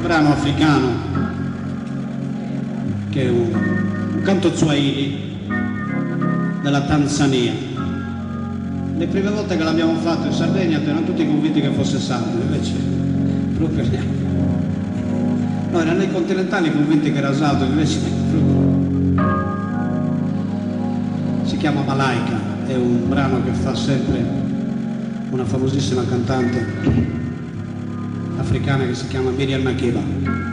brano africano che è un canto swahili della Tanzania. Le prime volte che l'abbiamo fatto in Sardegna erano tutti convinti che fosse sardo, invece proprio niente. No, erano i continentali convinti che era sardo, invece si chiama Malaika, è un brano che fa sempre una famosissima cantante africana che si chiama Miriam Makeba.